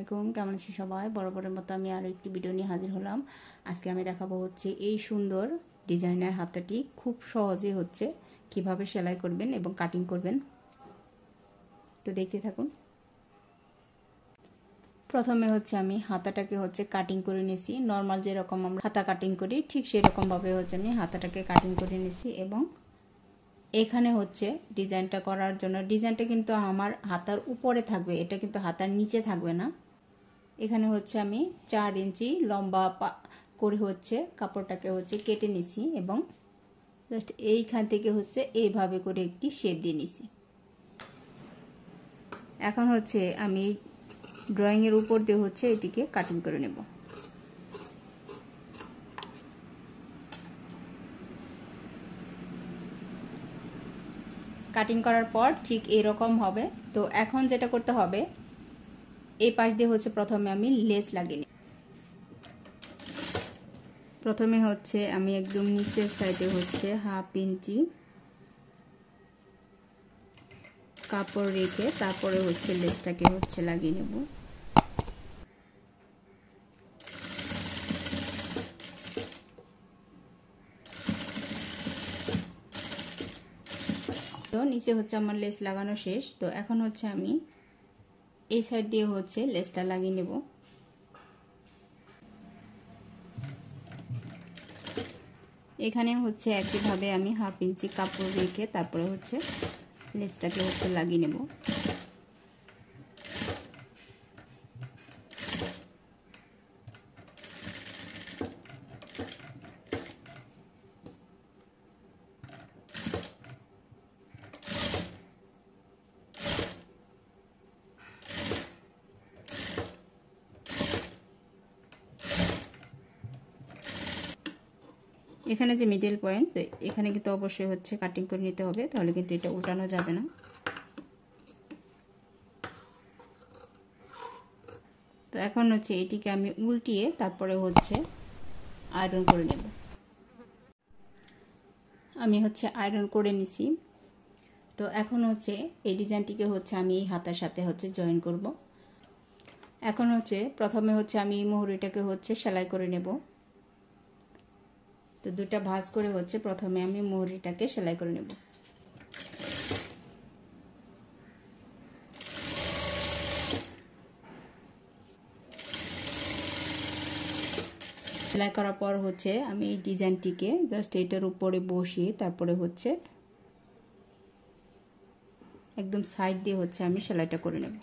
আলাইকুম, কেমন আছি সবাই? বরাবরের মতো আমি আরও একটি ভিডিও নিয়ে হাজির হলাম। আজকে আমি দেখাবো হচ্ছে এই সুন্দর ডিজাইনার হাতাটি খুব সহজে হচ্ছে কিভাবে সেলাই করবেন এবং কাটিং করবেন। তো দেখতে থাকুন। প্রথমে হচ্ছে আমি হাতাটাকে হচ্ছে কাটিং করে নিয়েছি। নর্মাল যেরকম আমরা হাতা কাটিং করি ঠিক সেরকম ভাবে হচ্ছে আমি হাতাটাকে কাটিং করে নিয়েছি এবং এখানে হচ্ছে ডিজাইনটা করার জন্য ডিজাইনটা কিন্তু আমার হাতার উপরে থাকবে, এটা কিন্তু হাতার নিচে থাকবে না। এখানে হচ্ছে আমি 4 ইঞ্চি লম্বা করে হচ্ছে কাপড়টাকে হচ্ছে কেটে নিছি এবং জাস্ট এইখান থেকে হচ্ছে এইভাবে করে একটি শেপ দিয়ে নিছি। এখন হচ্ছে আমি ড্রয়িং এর উপর দিয়ে হচ্ছে এটিকে কাটিং করে নেব। কাটিং করার পর ঠিক এরকম হবে। তো এখন যেটা করতে হবে, এই পাশ দিয়ে হচ্ছে প্রথমে আমি লেস লাগিয়ে নিই। প্রথমে হচ্ছে আমি একদম নিচের সাইডে হচ্ছে 1/2 ইঞ্চি কাপড় রেখে তারপরে হচ্ছে লেসটাকে হচ্ছে লাগিয়ে নেব। তো নিচে হচ্ছে আমার লেস লাগানো শেষ। তো এখন হচ্ছে আমি এই সাইড দিয়ে হচ্ছে লেসটা লাগিয়ে নেব। এখানে হচ্ছে একইভাবে আমি 1/2 ইঞ্চি কাপড় রেখে তারপরে হচ্ছে লেসটাকে হচ্ছে লাগিয়ে নেব। এখানে যে মিডল পয়েন্ট, এখানে কিন্তু অবশ্যই হচ্ছে কাটিং করে নিতে হবে, তাহলে কিন্তু এটা উল্টানো যাবে না। তো এখন হচ্ছে এটিকে আমি উল্টিয়ে তারপরে হচ্ছে আয়রন করে নেব। আমি হচ্ছে আয়রন করে নিছি। তো এখন হচ্ছে এই ডিজাইনটিকে হচ্ছে আমি এই হাতার সাথে হচ্ছে জয়েন করব। এখন হচ্ছে প্রথমে হচ্ছে আমি মুহুরিটাকে হচ্ছে সেলাই করে নেব। তো দুটা ভাঁজ করে হচ্ছে প্রথমে আমি মুহুরিটাকে সেলাই করে নেব। সেলাই করার পর হচ্ছে আমি এই ডিজাইনটিকে জাস্ট এটার উপরে বসিয়ে তারপরে হচ্ছে একদম সাইড দিয়ে হচ্ছে আমি সেলাইটা করে নেব।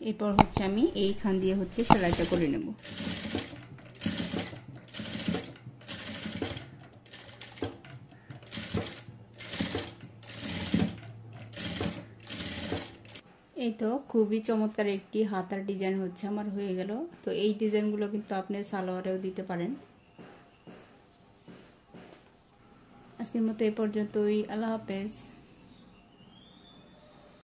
এরপর হচ্ছে আমি এইখান দিয়ে হচ্ছে সেলাইটা করে নেব। এই তো খুবই চমৎকার একটি হাতার ডিজাইন হচ্ছে আমার হয়ে গেল। তো এই ডিজাইনগুলো কিন্তু আপনি সালোয়ারেও দিতে পারেন। আজকের মতো এই পর্যন্তই। আল্লাহ হাফেজ।